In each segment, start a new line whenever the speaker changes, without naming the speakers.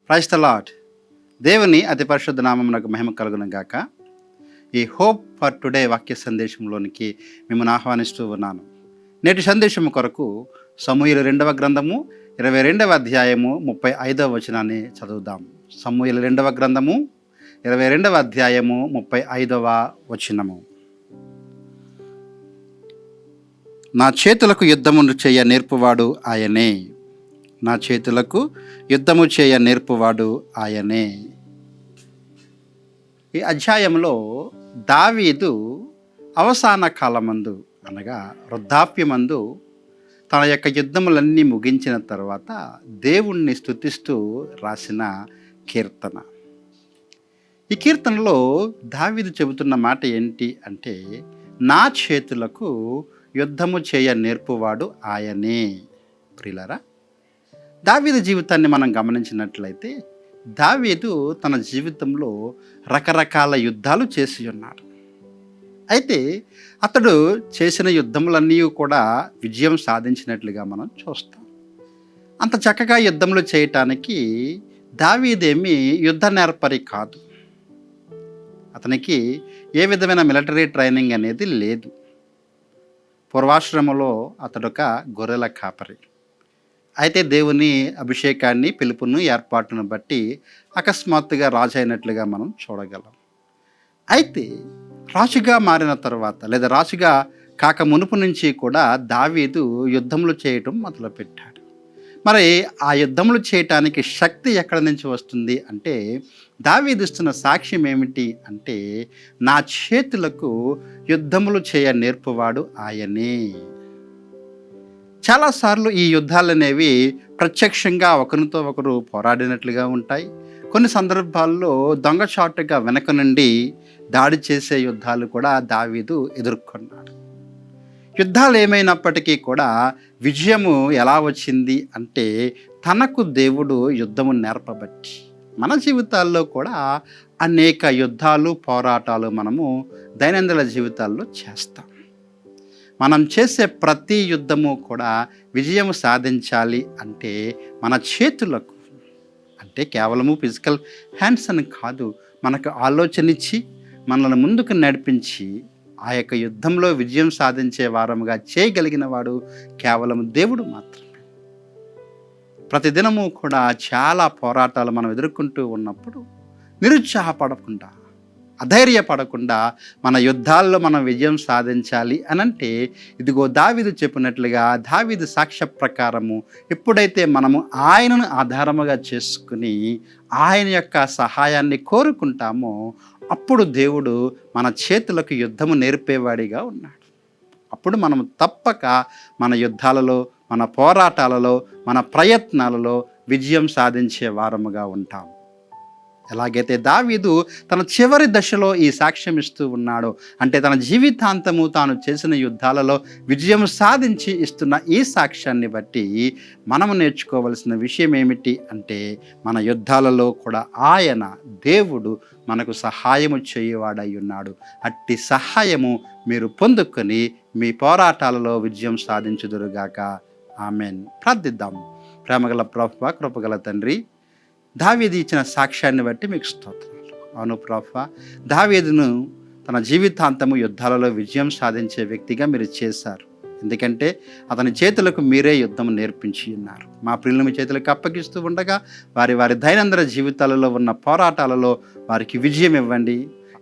Praise the lord. దేవుని అతి పరిశుద్ధ నామమునకు మహిమ కలుగును గాక. ఈ హోప్ ఫర్ టుడే వాక్య సందేశంలోనికి మిమ్మల్ని ఆహ్వానిస్తూ ఉన్నాను. నేటి సందేశం కొరకు సమూయేలు 2వ గ్రంథము 22వ అధ్యాయము 35వ వచనాన్ని చదువుదాం. సమూయేలు 2వ గ్రంథము 22వ అధ్యాయము 35వ వచనము. నా చేతులకు యుద్ధమును చేయ నేర్పువాడు ఆయనే, నా చేతులకు యుద్ధము చేయ నేర్పువాడు ఆయనే. ఈ అధ్యాయంలో దావీదు అవసాన కాలమందు అనగా వృద్ధాప్యమందు తన యొక్క యుద్ధములన్నీ ముగించిన తర్వాత దేవుణ్ణి స్తుతిస్తూ రాసిన కీర్తన. ఈ కీర్తనలో దావీదు చెబుతున్న మాట ఏంటి అంటే, నా చేతులకు యుద్ధము చేయ నేర్పువాడు ఆయనే. ప్రియులారా, దావీదు జీవితాన్ని మనం గమనించినట్లయితే దావీదు తన జీవితంలో రకరకాల యుద్ధాలు చేసి ఉన్నాడు. అయితే అతడు చేసిన యుద్ధములన్నీ కూడా విజయం సాధించినట్లుగా మనం చూస్తాం. అంత చక్కగా యుద్ధములు చేయటానికి దావీదేమి యుద్ధ నేర్పరి కాదు. అతనికి ఏ విధమైన మిలిటరీ ట్రైనింగ్ అనేది లేదు. పూర్వాశ్రమంలో అతడొక గొర్రెల కాపరి. అయితే దేవుని అభిషేకాన్ని, పిలుపును, ఏర్పాటును బట్టి అకస్మాత్తుగా రాజు అయినట్లుగా మనం చూడగలం. అయితే రాజుగా మారిన తర్వాత లేదా రాజుగా కాక మునుపు నుంచి కూడా దావీదు యుద్ధములు చేయటం మొదలుపెట్టాడు. మరి ఆ యుద్ధములు చేయటానికి శక్తి ఎక్కడి నుంచి వస్తుంది అంటే, దావీదు ఇస్తున్న సాక్ష్యం ఏమిటి అంటే, నా చేతులకు యుద్ధములు చేయ నేర్పువాడు ఆయనే. చాలాసార్లు ఈ యుద్ధాలు అనేవి ప్రత్యక్షంగా ఒకరితో ఒకరు పోరాడినట్లుగా ఉంటాయి. కొన్ని సందర్భాల్లో దొంగచాటుగా వెనక నుండి దాడి చేసే యుద్ధాలు కూడా దావీదు ఎదుర్కొన్నాడు. యుద్ధాలు ఏమైనప్పటికీ కూడా విజయము ఎలా వచ్చింది అంటే, తనకు దేవుడు యుద్ధము నేర్పబట్టి. మన జీవితాల్లో కూడా అనేక యుద్ధాలు, పోరాటాలు మనము దైనందిన జీవితాల్లో చేస్తాం. మనం చేసే ప్రతి యుద్ధము కూడా విజయం సాధించాలి అంటే మన చేతులకు, అంటే కేవలము ఫిజికల్ హ్యాండ్స్ అని కాదు, మనకు ఆలోచన ఇచ్చి మనల్ని ముందుకు నడిపించి ఆ యొక్క యుద్ధంలో విజయం సాధించే వారముగా చేయగలిగిన వాడు కేవలం దేవుడు మాత్రమే. ప్రతిదినము కూడా చాలా పోరాటాలు మనం ఎదుర్కొంటూ ఉన్నప్పుడు నిరుత్సాహపడకుండా, అధైర్యపడకుండా మన యుద్ధాల్లో మనం విజయం సాధించాలి అనంటే, ఇదిగో దావీదు చెప్పినట్లుగా దావీదు సాక్ష్య ప్రకారము ఎప్పుడైతే మనము ఆయనను ఆధారముగా చేసుకుని ఆయన యొక్క సహాయాన్ని కోరుకుంటామో, అప్పుడు దేవుడు మన చేతులకు యుద్ధము నేర్పేవాడిగా ఉన్నాడు. అప్పుడు మనం తప్పక మన యుద్ధాలలో, మన పోరాటాలలో, మన ప్రయత్నాలలో విజయం సాధించే వారముగా ఉంటాం. ఎలాగైతే దావీదు తన చివరి దశలో ఈ సాక్ష్యం ఇస్తూ ఉన్నాడో, అంటే తన జీవితాంతము తాను చేసిన యుద్ధాలలో విజయం సాధించి ఇస్తున్న ఈ సాక్ష్యాన్ని బట్టి మనము నేర్చుకోవలసిన విషయం ఏమిటి అంటే, మన యుద్ధాలలో కూడా ఆయన దేవుడు మనకు సహాయము చేయవాడై ఉన్నాడు. అట్టి సహాయము మీరు పొందుకొని మీ పోరాటాలలో విజయం సాధించుదురుగాక. ఆమెన్. ప్రార్థిద్దాం. ప్రేమగల ప్రభువా, కృపగల తండ్రి, దావీదు ఇచ్చిన సాక్ష్యాన్ని బట్టి మీకు స్తోత్రాలు. అవును ప్రభువా, దావీదును తన జీవితాంతము యుద్ధాలలో విజయం సాధించే వ్యక్తిగా మీరు చేశారు. ఎందుకంటే అతని చేతులకు మీరే యుద్ధం నేర్పించి ఉన్నారు. మా ప్రియులను మీ చేతులకు అప్పగిస్తూ ఉండగా వారి వారి దైనందిన జీవితాలలో ఉన్న పోరాటాలలో వారికి విజయం ఇవ్వండి.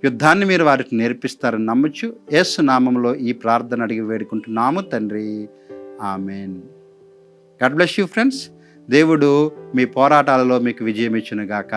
యుద్ధాన్ని మీరు వారికి నేర్పిస్తారని నమ్ముచు యేసు నామములో ఈ ప్రార్థన అడిగి వేడుకుంటున్నాము తండ్రి. Amen. God bless you friends. దేవుడు మీ పోరాటాలలో మీకు విజయం ఇచ్చునుగాక.